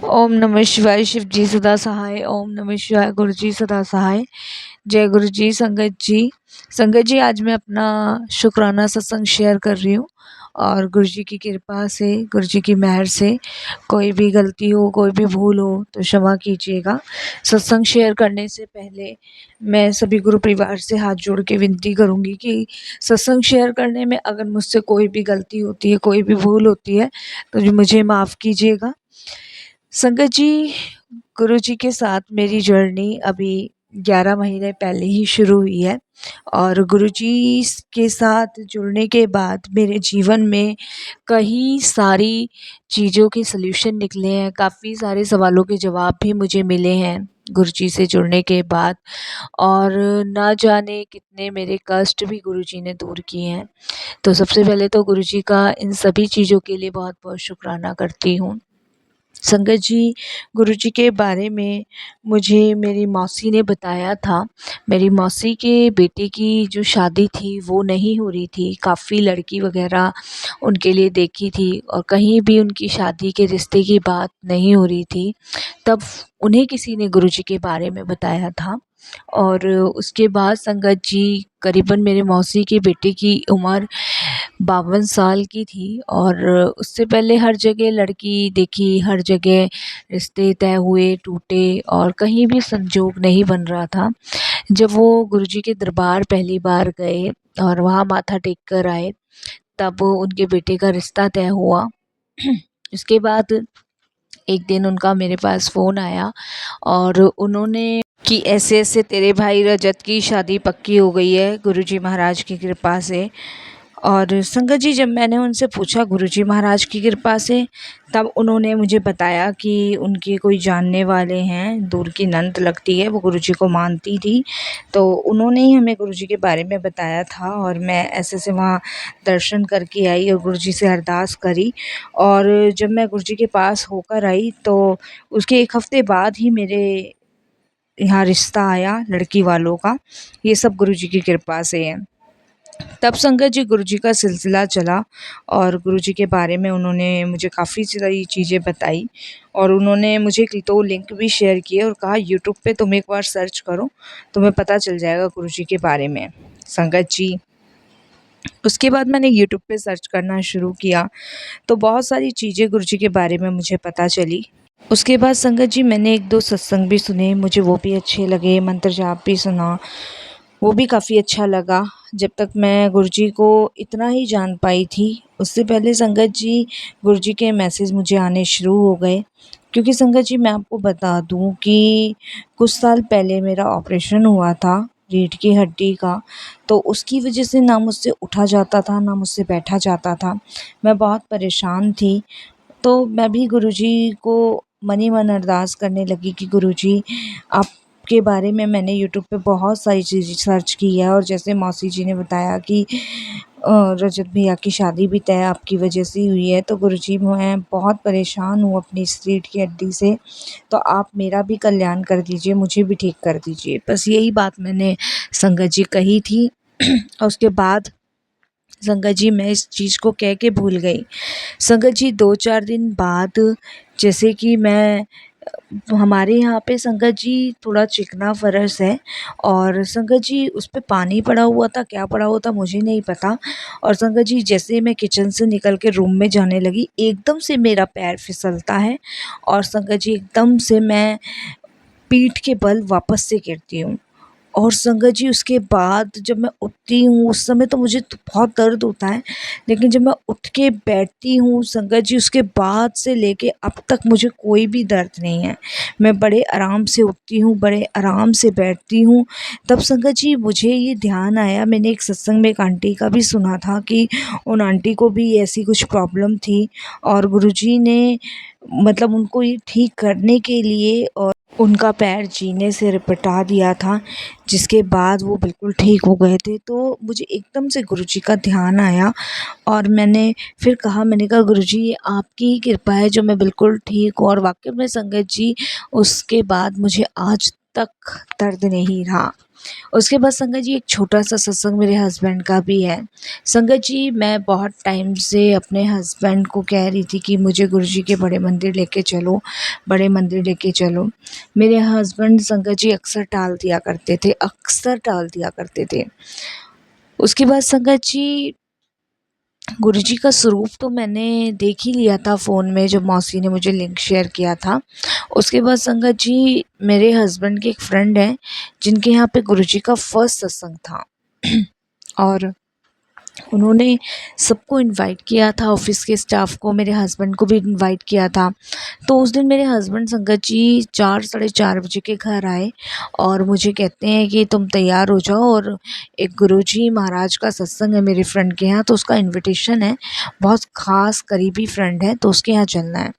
ओम नमः शिवाय। शिव जी सदा सहाय। ओम नमः शिवाय। गुरु जी सदा सहाय। जय गुरु जी। संगत जी आज मैं अपना शुक्राना सत्संग शेयर कर रही हूँ और गुरु जी की कृपा से, गुरु जी की मेहर से कोई भी गलती हो, कोई भी भूल हो तो क्षमा कीजिएगा। सत्संग शेयर करने से पहले मैं सभी गुरु परिवार से हाथ जोड़ के विनती करूँगी कि सत्संग शेयर करने में अगर मुझसे कोई भी गलती होती है, कोई भी भूल होती है तो जी मुझे माफ़ कीजिएगा। संगत जी, गुरु जी के साथ मेरी जर्नी अभी 11 महीने पहले ही शुरू हुई है और गुरु जी के साथ जुड़ने के बाद मेरे जीवन में कई सारी चीज़ों के सल्यूशन निकले हैं, काफ़ी सारे सवालों के जवाब भी मुझे मिले हैं गुरु जी से जुड़ने के बाद और ना जाने कितने मेरे कष्ट भी गुरु जी ने दूर किए हैं। तो सबसे पहले तो गुरु जी का इन सभी चीज़ों के लिए बहुत-बहुत शुक्राना करती हूँ। संगत जी, गुरु जी के बारे में मुझे मेरी मौसी ने बताया था। मेरी मौसी के बेटे की जो शादी थी वो नहीं हो रही थी, काफ़ी लड़की वग़ैरह उनके लिए देखी थी और कहीं भी उनकी शादी के रिश्ते की बात नहीं हो रही थी। तब उन्हें किसी ने गुरु जी के बारे में बताया था और उसके बाद संगत जी करीबन मेरे मौसी के बेटे की उम्र 52 साल की थी और उससे पहले हर जगह लड़की देखी, हर जगह रिश्ते तय हुए, टूटे और कहीं भी संजोग नहीं बन रहा था। जब वो गुरुजी के दरबार पहली बार गए और वहाँ माथा टेक कर आए, तब उनके बेटे का रिश्ता तय हुआ। उसके बाद एक दिन उनका मेरे पास फ़ोन आया और उन्होंने कि ऐसे-ऐसे तेरे भाई रजत की शादी पक्की हो गई है गुरुजी महाराज की कृपा से। और संगत जी जब मैंने उनसे पूछा गुरुजी महाराज की कृपा से, तब उन्होंने मुझे बताया कि उनके कोई जानने वाले हैं, दूर की नंद लगती है, वो गुरुजी को मानती थी। तो उन्होंने ही हमें गुरुजी के बारे में बताया था और मैं ऐसे-ऐसे वहाँ दर्शन करके आई और गुरुजी से अरदास करी और जब मैं गुरुजी के पास होकर आई तो उसके 1 हफ़्ते बाद ही मेरे यहाँ रिश्ता आया लड़की वालों का। ये सब गुरुजी की कृपा से है। तब संगत जी गुरुजी का सिलसिला चला और गुरुजी के बारे में उन्होंने मुझे काफ़ी सारी चीज़ें बताई और उन्होंने मुझे 2 लिंक भी शेयर किए और कहा यूट्यूब पे तुम एक बार सर्च करो, तुम्हें पता चल जाएगा गुरुजी के बारे में। संगत जी उसके बाद मैंने यूट्यूब पे सर्च करना शुरू किया, तो बहुत सारी चीज़ें गुरुजी के बारे में मुझे पता चली। उसके बाद संगत जी मैंने 1-2 सत्संग भी सुने, मुझे वो भी अच्छे लगे, मंत्र जाप भी सुना, वो भी काफ़ी अच्छा लगा। जब तक मैं गुरुजी को इतना ही जान पाई थी, उससे पहले संगत जी गुरुजी के मैसेज मुझे आने शुरू हो गए। क्योंकि संगत जी मैं आपको बता दूँ कि कुछ साल पहले मेरा ऑपरेशन हुआ था रीढ़ की हड्डी का, तो उसकी वजह से ना मुझसे उठा जाता था, ना मुझसे बैठा जाता था। मैं बहुत परेशान थी। तो मैं भी गुरुजी को मन ही मन अरदास करने लगी कि गुरुजी आपके बारे में मैंने यूट्यूब पे बहुत सारी चीज़ें सर्च की है और जैसे मौसी जी ने बताया कि रजत भैया की शादी भी तय आपकी वजह से ही हुई है, तो गुरुजी मैं बहुत परेशान हूँ अपनी इस रीढ़ की हड्डी से, तो आप मेरा भी कल्याण कर दीजिए, मुझे भी ठीक कर दीजिए। बस यही बात मैंने संगत जी कही थी और उसके बाद संगत जी मैं इस चीज़ को कह के भूल गई। संगत जी 2-4 दिन बाद जैसे कि मैं हमारे यहाँ पे संगत जी थोड़ा चिकना फ़र्श है और संगत जी उस पे पानी पड़ा हुआ था, क्या पड़ा हुआ था मुझे नहीं पता और संगत जी जैसे मैं किचन से निकल के रूम में जाने लगी, एकदम से मेरा पैर फिसलता है और संगत जी एकदम से मैं पीठ के बल वापस से गिरती हूँ। और संगत जी उसके बाद जब मैं उठती हूँ उस समय तो मुझे तो बहुत दर्द होता है, लेकिन जब मैं उठ के बैठती हूँ संगत जी उसके बाद से लेके अब तक मुझे कोई भी दर्द नहीं है। मैं बड़े आराम से उठती हूँ, बड़े आराम से बैठती हूँ। तब संगत जी मुझे ये ध्यान आया, मैंने एक सत्संग में एक आंटी का भी सुना था कि उन आंटी को भी ऐसी कुछ प्रॉब्लम थी और गुरुजी ने मतलब उनको ये ठीक करने के लिए और उनका पैर जीने से लिपटा दिया था, जिसके बाद वो बिल्कुल ठीक हो गए थे। तो मुझे एकदम से गुरुजी का ध्यान आया और मैंने फिर कहा, मैंने कहा गुरुजी ये आपकी ही कृपा है जो मैं बिल्कुल ठीक हूँ और वाक़ई में संगत जी उसके बाद मुझे आज तक दर्द नहीं रहा। उसके बाद संगत जी एक छोटा-सा सत्संग मेरे हस्बैंड का भी है। संगत जी मैं बहुत टाइम से अपने हस्बैंड को कह रही थी कि मुझे गुरुजी के बड़े मंदिर लेके चलो, बड़े मंदिर लेके चलो। मेरे हस्बैंड संगत जी अक्सर टाल दिया करते थे। उसके बाद संगत जी गुरुजी का स्वरूप तो मैंने देख ही लिया था फ़ोन में, जब मौसी ने मुझे लिंक शेयर किया था। उसके बाद संगत जी मेरे हस्बैंड के एक फ्रेंड हैं जिनके यहाँ पे गुरुजी का फर्स्ट सत्संग था और उन्होंने सबको इनवाइट किया था, ऑफ़िस के स्टाफ को, मेरे हस्बैंड को भी इनवाइट किया था। तो उस दिन मेरे हस्बैंड संगत जी 4 साढ़े 4 बजे के घर आए और मुझे कहते हैं कि तुम तैयार हो जाओ और एक गुरुजी महाराज का सत्संग है मेरे फ्रेंड के यहाँ, तो उसका इन्विटेशन है, बहुत ख़ास करीबी फ्रेंड है, तो उसके यहाँ चलना है।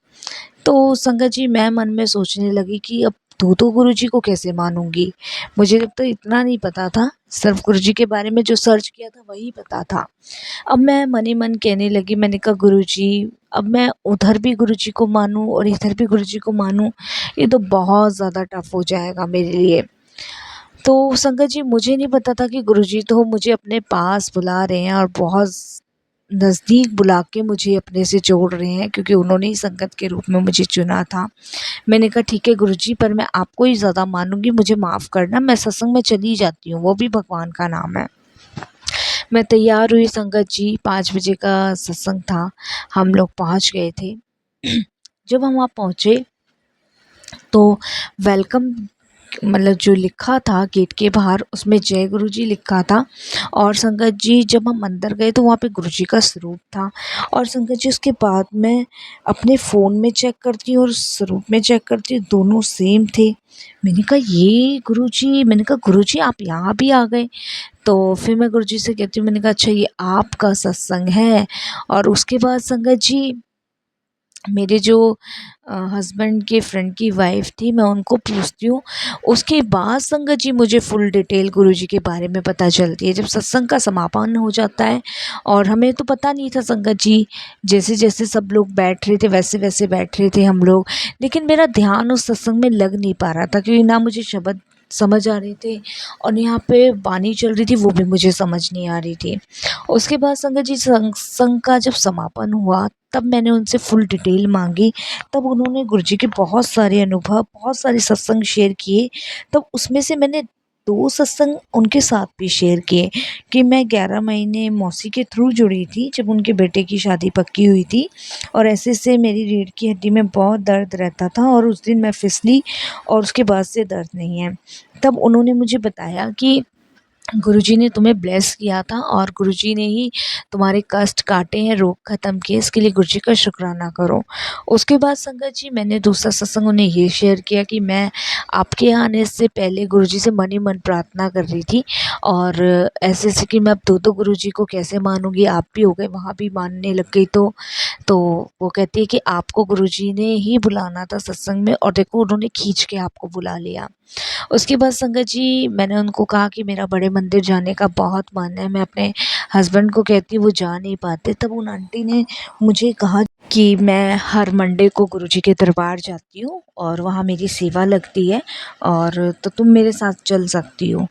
तो संगत जी मैं मन में सोचने लगी कि अब दो गुरुजी को कैसे मानूँगी? मुझे तो इतना नहीं पता था, सिर्फ़ गुरुजी के बारे में जो सर्च किया था वही पता था। अब मैं मन ही मन कहने लगी, मैंने कहा गुरुजी अब मैं उधर भी गुरुजी को मानूँ और इधर भी गुरुजी को मानूँ, ये तो बहुत ज़्यादा टफ़ हो जाएगा मेरे लिए। तो संगत जी मुझे नहीं पता था कि गुरुजी तो मुझे अपने पास बुला रहे हैं और बहुत नज़दीक बुला के मुझे अपने से जोड़ रहे हैं, क्योंकि उन्होंने ही संगत के रूप में मुझे चुना था। मैंने कहा ठीक है गुरुजी, पर मैं आपको ही ज़्यादा मानूँगी, मुझे माफ़ करना, मैं सत्संग में चली जाती हूँ, वो भी भगवान का नाम है। मैं तैयार हुई संगत जी, 5 बजे का सत्संग था, हम लोग पहुँच गए थे। जब हम वहाँ पहुँचे तो वेलकम मतलब जो लिखा था गेट के बाहर उसमें जय गुरुजी लिखा था और संगत जी जब हम अंदर गए तो वहाँ पे गुरुजी का स्वरूप था और संगत जी उसके बाद मैं अपने फ़ोन में चेक करती हूँ और स्वरूप में चेक करती हूँ, दोनों सेम थे। मैंने कहा ये गुरुजी, मैंने कहा गुरुजी आप यहाँ भी आ गए? तो फिर मैं गुरुजी से कहती हूँ, मैंने कहा अच्छा ये आपका सत्संग है। और उसके बाद संगत जी मेरे जो हस्बैंड के फ्रेंड की वाइफ़ थी, मैं उनको पूछती हूँ। उसके बाद संगत जी मुझे फ़ुल डिटेल गुरुजी के बारे में पता चलती है। जब सत्संग का समापन हो जाता है और हमें तो पता नहीं था संगत जी, जैसे-जैसे सब लोग बैठ रहे थे वैसे-वैसे बैठ रहे थे हम लोग। लेकिन मेरा ध्यान उस सत्संग में लग नहीं पा रहा था, क्योंकि ना मुझे शब्द समझ आ रहे थे और यहाँ पे वाणी चल रही थी वो भी मुझे समझ नहीं आ रही थी। उसके बाद संगत जी सत्संग का जब समापन हुआ तब मैंने उनसे फ़ुल डिटेल माँगी। तब उन्होंने गुरुजी के बहुत सारे अनुभव, बहुत सारे सत्संग शेयर किए। तब उसमें से मैंने 2 सत्संग उनके साथ भी शेयर किए कि मैं 11 महीने मौसी के थ्रू जुड़ी थी जब उनके बेटे की शादी पक्की हुई थी और ऐसे से मेरी रीढ़ की हड्डी में बहुत दर्द रहता था और उस दिन मैं फिसली और उसके बाद से दर्द नहीं है। तब उन्होंने मुझे बताया कि गुरुजी ने तुम्हें ब्लेस किया था और गुरुजी ने ही तुम्हारे कष्ट काटे हैं, रोग ख़त्म किए, इसके लिए गुरुजी का शुक्राना करो। उसके बाद संगत जी मैंने दूसरा सत्संग उन्हें ये शेयर किया कि मैं आपके यहाँ आने से पहले गुरुजी से मन ही मन प्रार्थना कर रही थी और ऐसे-ऐसे कि मैं अब 2-2 गुरुजी को कैसे मानूँगी, आप भी हो गए, वहाँ भी मानने लग गई तो वो कहती है कि आपको गुरुजी ने ही बुलाना था सत्संग में और देखो उन्होंने खींच के आपको बुला लिया। उसके बाद संगत जी मैंने उनको कहा कि मेरा बड़े मंदिर जाने का बहुत मन है, मैं अपने हस्बैंड को कहती हूँ वो जा नहीं पाते। तब उन आंटी ने मुझे कहा कि मैं हर मंडे को गुरुजी के दरबार जाती हूँ और वहाँ मेरी सेवा लगती है और तो तुम मेरे साथ चल सकती हो।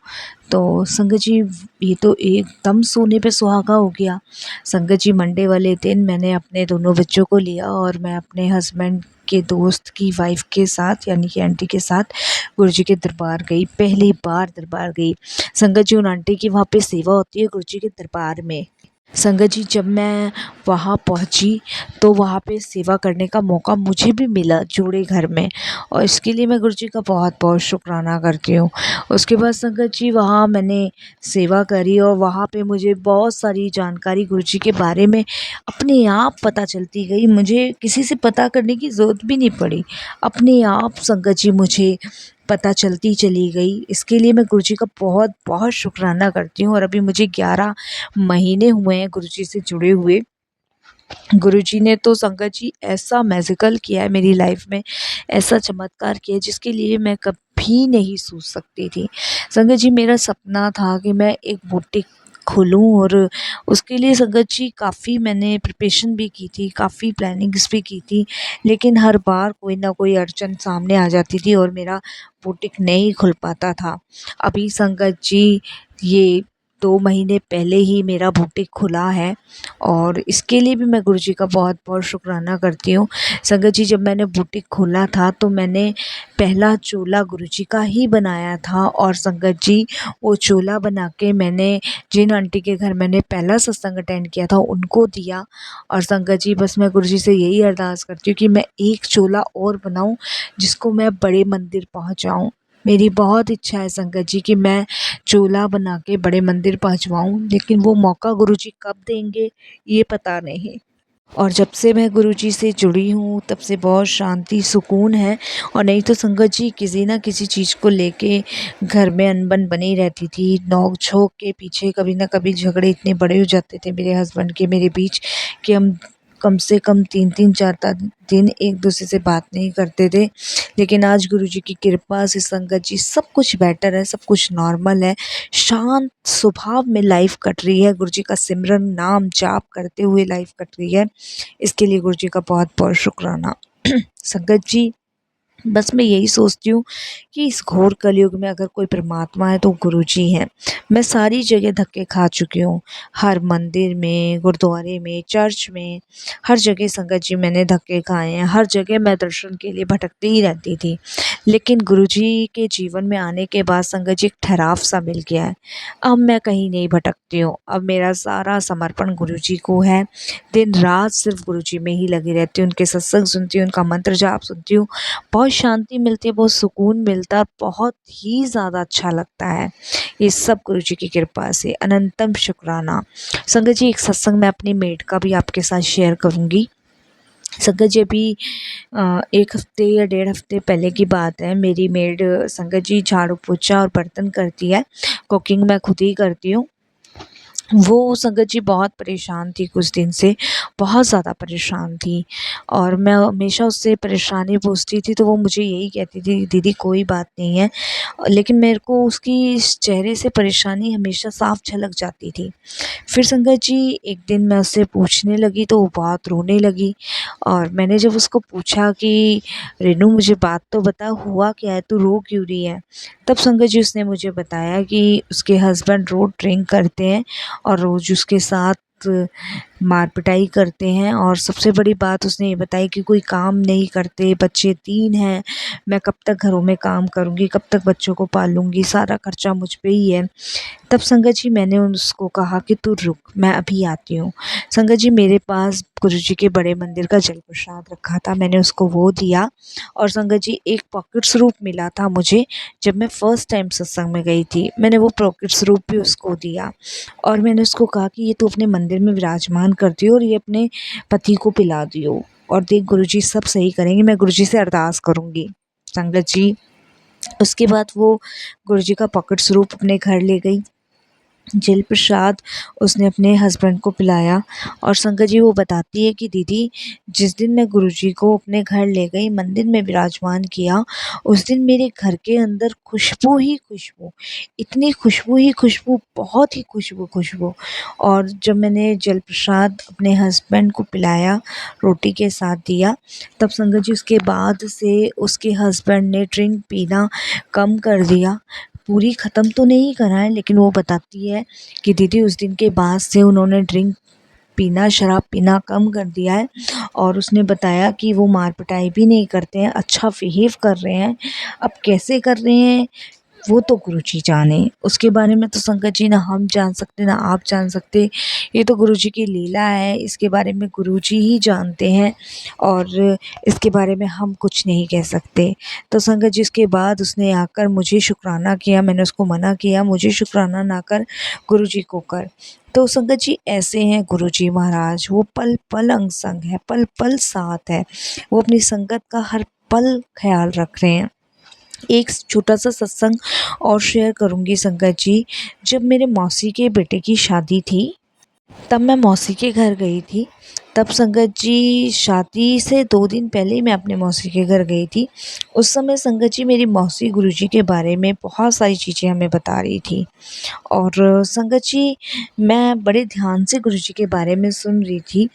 तो संगत जी ये तो एकदम सोने पे सुहागा हो गया। संगत जी मंडे वाले दिन मैंने अपने दोनों बच्चों को लिया और मैं अपने हस्बैंड के दोस्त की वाइफ़ के साथ यानी कि आंटी के साथ गुरुजी के दरबार गई, पहली बार दरबार गई। संगत जी उन आंटी की वहाँ पे सेवा होती है गुरुजी के दरबार में। संगत जी जब मैं वहाँ पहुँची तो वहाँ पे सेवा करने का मौका मुझे भी मिला जोड़े घर में और इसके लिए मैं गुरुजी का बहुत-बहुत शुक्राना करती हूँ। उसके बाद संगत जी वहाँ मैंने सेवा करी और वहाँ पे मुझे बहुत सारी जानकारी गुरुजी के बारे में अपने आप पता चलती गई। मुझे किसी से पता करने की ज़रूरत भी नहीं पड़ी। अपने आप संगत जी मुझे पता चलती चली गई। इसके लिए मैं गुरुजी का बहुत-बहुत शुक्राना करती हूँ और अभी मुझे 11 महीने हुए हैं गुरुजी से जुड़े हुए। गुरुजी ने तो संगत जी ऐसा मैजिकल किया है मेरी लाइफ में, ऐसा चमत्कार किया है जिसके लिए मैं कभी नहीं सोच सकती थी। संगत जी मेरा सपना था कि मैं एक बुटीक खोलूँ और उसके लिए संगत जी काफ़ी मैंने प्रिपरेशन भी की थी, काफ़ी प्लानिंग्स भी की थी, लेकिन हर बार कोई ना कोई अड़चन सामने आ जाती थी और मेरा बुटीक नहीं खुल पाता था। अभी संगत जी ये 2 महीने पहले ही मेरा बुटीक खुला है और इसके लिए भी मैं गुरुजी का बहुत-बहुत शुक्राना करती हूँ। संगत जी जब मैंने बुटीक खोला था तो मैंने पहला चोला गुरुजी का ही बनाया था और संगत जी वो चोला बना के मैंने जिन आंटी के घर मैंने पहला सत्संग अटेंड किया था उनको दिया। और संगत जी बस मैं गुरुजी से यही अरदास करती हूँ कि मैं एक चोला और बनाऊँ जिसको मैं बड़े मंदिर पहुँचाऊँ। मेरी बहुत इच्छा है संगत जी कि मैं चोला बना के बड़े मंदिर पहुँचवाऊँ, लेकिन वो मौका गुरुजी कब देंगे ये पता नहीं। और जब से मैं गुरुजी से जुड़ी हूँ तब से बहुत शांति सुकून है। और नहीं तो संगत जी किसी ना किसी चीज़ को लेके घर में अनबन बनी रहती थी, नोक झोंक के पीछे कभी ना कभी झगड़े इतने बड़े हो जाते थे मेरे हस्बैंड के मेरे बीच कि हम कम से कम 3-3 4 दिन एक दूसरे से बात नहीं करते थे। लेकिन आज गुरुजी की कृपा से संगत जी सब कुछ बेटर है, सब कुछ नॉर्मल है, शांत स्वभाव में लाइफ कट रही है, गुरुजी का सिमरन नाम जाप करते हुए लाइफ कट रही है। इसके लिए गुरुजी का बहुत-बहुत शुक्राना। संगत जी बस मैं यही सोचती हूँ कि इस घोर कलयुग में अगर कोई परमात्मा है तो गुरुजी हैं। मैं सारी जगह धक्के खा चुकी हूँ, हर मंदिर में, गुरुद्वारे में, चर्च में, हर जगह संगत जी मैंने धक्के खाए हैं, हर जगह मैं दर्शन के लिए भटकती ही रहती थी। लेकिन गुरुजी के जीवन में आने के बाद संगत जी एक ठहराव सा मिल गया है। अब मैं कहीं नहीं भटकती हूँ, अब मेरा सारा समर्पण गुरुजी को है। दिन-रात सिर्फ़ गुरुजी में ही लगी रहती हूँ, उनके सत्संग सुनती हूँ, उनका मंत्र जाप सुनती हूँ। बहुत शांति मिलती है, बहुत सुकून मिलता है, बहुत ही ज़्यादा अच्छा लगता है। ये सब गुरुजी की कृपा से, अनंतम शुक्राना। संगत जी एक सत्संग मैं अपनी मेड का भी आपके साथ शेयर करूँगी। संगत जी अभी 1 हफ़्ते या 1.5 हफ़्ते पहले की बात है, मेरी मेड संगत जी झाड़ू-पोछा और बर्तन करती है, कुकिंग मैं खुद ही करती हूँ। वो संगत जी बहुत परेशान थी कुछ दिन से, बहुत ज़्यादा परेशान थी और मैं हमेशा उससे परेशानी पूछती थी तो वो मुझे यही कहती थी, दीदी कोई बात नहीं है। लेकिन मेरे को उसकी इस चेहरे से परेशानी हमेशा साफ झलक जाती थी। फिर संगत जी एक दिन मैं उससे पूछने लगी तो वो बहुत रोने लगी और मैंने जब उसको पूछा कि रेनू मुझे बात तो बता हुआ क्या है, तू रो क्यों रही है? तब संगत जी उसने मुझे बताया कि उसके हस्बैंड रोज़ ड्रिंक करते हैं और रोज़ उसके साथ मार पिटाई करते हैं और सबसे बड़ी बात उसने ये बताई कि कोई काम नहीं करते, बच्चे 3 हैं, मैं कब तक घरों में काम करूँगी, कब तक बच्चों को पालूँगी, सारा खर्चा मुझ पे ही है। तब संगत जी मैंने उसको कहा कि तू रुक, मैं अभी आती हूँ। संगत जी मेरे पास गुरुजी के बड़े मंदिर का जल प्रसाद रखा था, मैंने उसको वो दिया और संगत जी एक पॉकेट स्वरूप मिला था मुझे जब मैं फर्स्ट टाइम सत्संग में गई थी, मैंने वो पॉकेट स्वरूप भी उसको दिया और मैंने उसको कहा कि ये तू अपने मंदिर में विराजमान कर दियो और ये अपने पति को पिला दियो और देख गुरुजी सब सही करेंगे, मैं गुरुजी से अरदास करूँगी। संगत जी उसके बाद वो गुरुजी का पॉकेट स्वरूप अपने घर ले गई। जल प्रसाद उसने अपने हस्बैंड को पिलाया और संगत जी वो बताती है कि दीदी जिस दिन मैं गुरुजी को अपने घर ले गई मंदिर में विराजमान किया उस दिन मेरे घर के अंदर खुशबू ही खुशबू, इतनी खुशबू ही खुशबू, बहुत ही खुशबू। और जब मैंने जल प्रसाद अपने हस्बैंड को पिलाया, रोटी के साथ दिया, तब संगत जी उसके बाद से उसके हस्बैंड ने ड्रिंक पीना कम कर दिया। पूरी ख़त्म तो नहीं करा है लेकिन वो बताती है कि दीदी उस दिन के बाद से उन्होंने ड्रिंक पीना, शराब पीना कम कर दिया है और उसने बताया कि वो मार पिटाई भी नहीं करते हैं, अच्छा बिहेव कर रहे हैं। अब कैसे कर रहे हैं वो तो गुरुजी जाने, उसके बारे में तो संगत जी ना हम जान सकते ना आप जान सकते, ये तो गुरुजी की लीला है, इसके बारे में गुरुजी ही जानते हैं और इसके बारे में हम कुछ नहीं कह सकते। तो संगत जी उसके बाद उसने आकर मुझे शुक्राना किया, मैंने उसको मना किया मुझे शुक्राना ना कर गुरुजी को कर। तो संगत जी ऐसे हैं गुरुजी महाराज, वो पल-पल अंग संग है, पल-पल साथ है, वो अपनी संगत का हर पल ख़्याल रख रहे हैं। एक छोटा-सा सत्संग और शेयर करूँगी संगत जी, जब मेरे मौसी के बेटे की शादी थी तब मैं मौसी के घर गई थी। तब संगत जी शादी से 2 दिन पहले ही मैं अपने मौसी के घर गई थी। उस समय संगत जी मेरी मौसी गुरुजी के बारे में बहुत सारी चीज़ें हमें बता रही थी। और संगत जी मैं बड़े ध्यान से गुरुजी के बारे में सुन रही थी।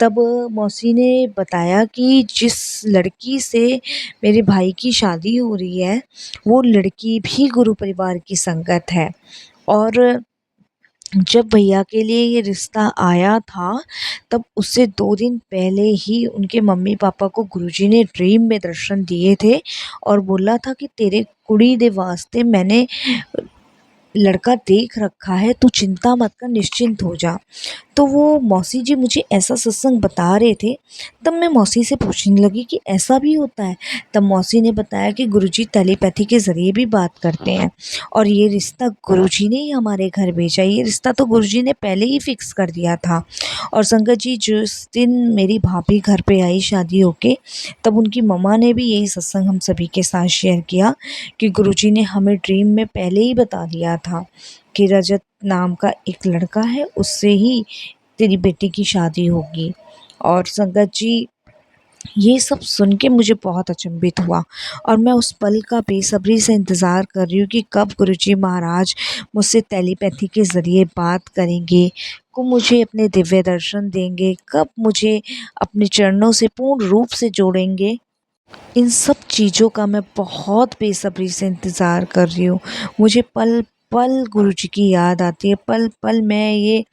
तब मौसी ने बताया कि जिस लड़की से मेरे भाई की शादी हो रही है, वो लड़की भी गुरु परिवार की संगत है। और जब भैया के लिए ये रिश्ता आया था, तब उससे 2 दिन पहले ही उनके मम्मी-पापा को गुरुजी ने ड्रीम में दर्शन दिए थे और बोला था कि तेरे कुड़ी दे वास्ते मैंने लड़का देख रखा है, तू चिंता मत कर, निश्चिंत हो जा। तो वो मौसी जी मुझे ऐसा सत्संग बता रहे थे। तब मैं मौसी से पूछने लगी कि ऐसा भी होता है? तब मौसी ने बताया कि गुरुजी टेलीपैथी के ज़रिए भी बात करते हैं और ये रिश्ता गुरुजी ने ही हमारे घर भेजा। ये रिश्ता तो गुरुजी ने पहले ही फ़िक्स कर दिया था। और संगत जी जिस दिन मेरी भाभी घर पे आई शादी होके, तब उनकी मम्मा ने भी यही सत्संग हम सभी के साथ शेयर किया कि गुरुजी ने हमें ड्रीम में पहले ही बता दिया था कि रजत नाम का एक लड़का है, उससे ही तेरी बेटी की शादी होगी। और संगत जी ये सब सुन के मुझे बहुत अचंभित हुआ और मैं उस पल का बेसब्री से इंतज़ार कर रही हूँ कि कब गुरुजी महाराज मुझसे टेलीपैथी के ज़रिए बात करेंगे, कब मुझे अपने दिव्य दर्शन देंगे, कब मुझे अपने चरणों से पूर्ण रूप से जोड़ेंगे। इन सब चीज़ों का मैं बहुत बेसब्री से इंतज़ार कर रही हूँ। मुझे पल-पल गुरुजी की याद आती है, पल-पल मैं ये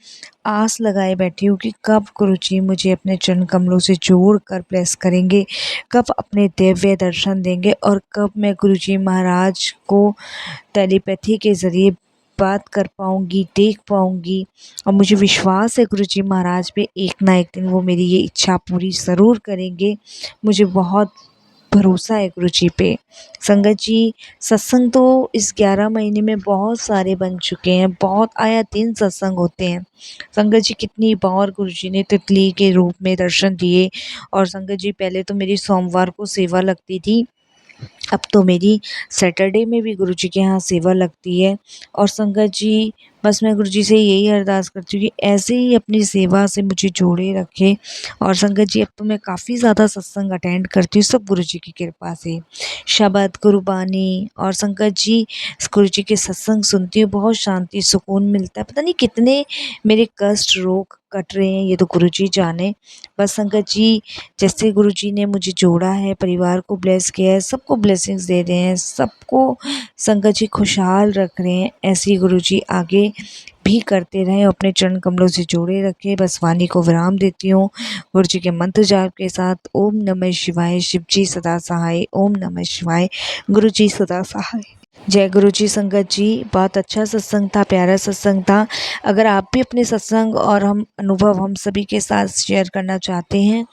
आस लगाए बैठी हूँ कि कब गुरुजी मुझे अपने चरण कमलों से जोड़ कर ब्लेस करेंगे, कब अपने दिव्य दर्शन देंगे और कब मैं गुरुजी महाराज को टेलीपैथी के ज़रिए बात कर पाऊँगी, देख पाऊँगी। और मुझे विश्वास है गुरुजी महाराज पे एक ना एक दिन वो मेरी ये इच्छा पूरी ज़रूर करेंगे। मुझे बहुत भरोसा है गुरुजी पे। संगत जी सत्संग तो इस 11 महीने में बहुत सारे बन चुके हैं, बहुत आया दिन सत्संग होते हैं। संगत जी कितनी बार गुरुजी ने तितली के रूप में दर्शन दिए। और संगत जी पहले तो मेरी सोमवार को सेवा लगती थी, अब तो मेरी सैटरडे में भी गुरुजी के यहाँ सेवा लगती है। और संगत जी बस मैं गुरुजी से यही अरदास करती हूँ कि ऐसे ही अपनी सेवा से मुझे जोड़े रखें। और संगत जी अब तो मैं काफ़ी ज़्यादा सत्संग अटेंड करती हूँ, सब गुरुजी की कृपा से। शबद, गुरबानी और संगत जी गुरुजी के सत्संग सुनती हूँ, बहुत शांति, सुकून मिलता है। पता नहीं कितने मेरे कष्ट, रोग कट रहे हैं, ये तो गुरुजी जाने। बस संगत जी जैसे गुरुजी ने मुझे जोड़ा है, परिवार को ब्लेस किया है, सबको ब्लेसिंग्स दे रहे हैं, सबको संगत जी खुशहाल रख रहे हैं, ऐसे ही गुरुजी आगे भी करते रहें, अपने चरण कमलों से जोड़े रखें। बस वाणी को विराम देती हूँ गुरुजी के मंत्र जाप के साथ। ओम नमः शिवाय, शिव जी सदा सहाय। ओम नमः शिवाय, गुरुजी सदा सहाय। जय गुरु जी। संगत जी बहुत अच्छा सत्संग था, प्यारा सत्संग था। अगर आप भी अपने सत्संग और हम अनुभव हम सभी के साथ शेयर करना चाहते हैं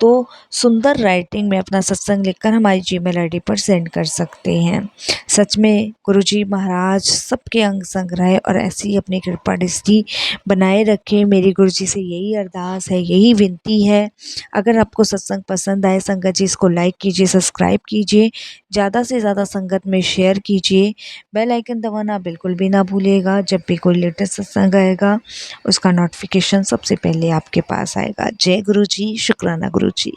तो सुंदर राइटिंग में अपना सत्संग लिखकर हमारी जीमेल आईडी पर सेंड कर सकते हैं। सच में गुरुजी महाराज सबके अंग संग रहे और ऐसी ही अपनी कृपा दृष्टि बनाए रखें। मेरी गुरुजी से यही अरदास है, यही विनती है। अगर आपको सत्संग पसंद आए संगत जी इसको लाइक कीजिए, सब्सक्राइब कीजिए, ज़्यादा से ज़्यादा संगत में शेयर कीजिए। बेल आइकन दबाना बिल्कुल भी ना भूलिएगा। जब भी कोई लेटेस्ट सत्संग आएगा उसका नोटिफिकेशन सबसे पहले आपके पास आएगा। जय गुरु जी, शुक्राना गुरु जी।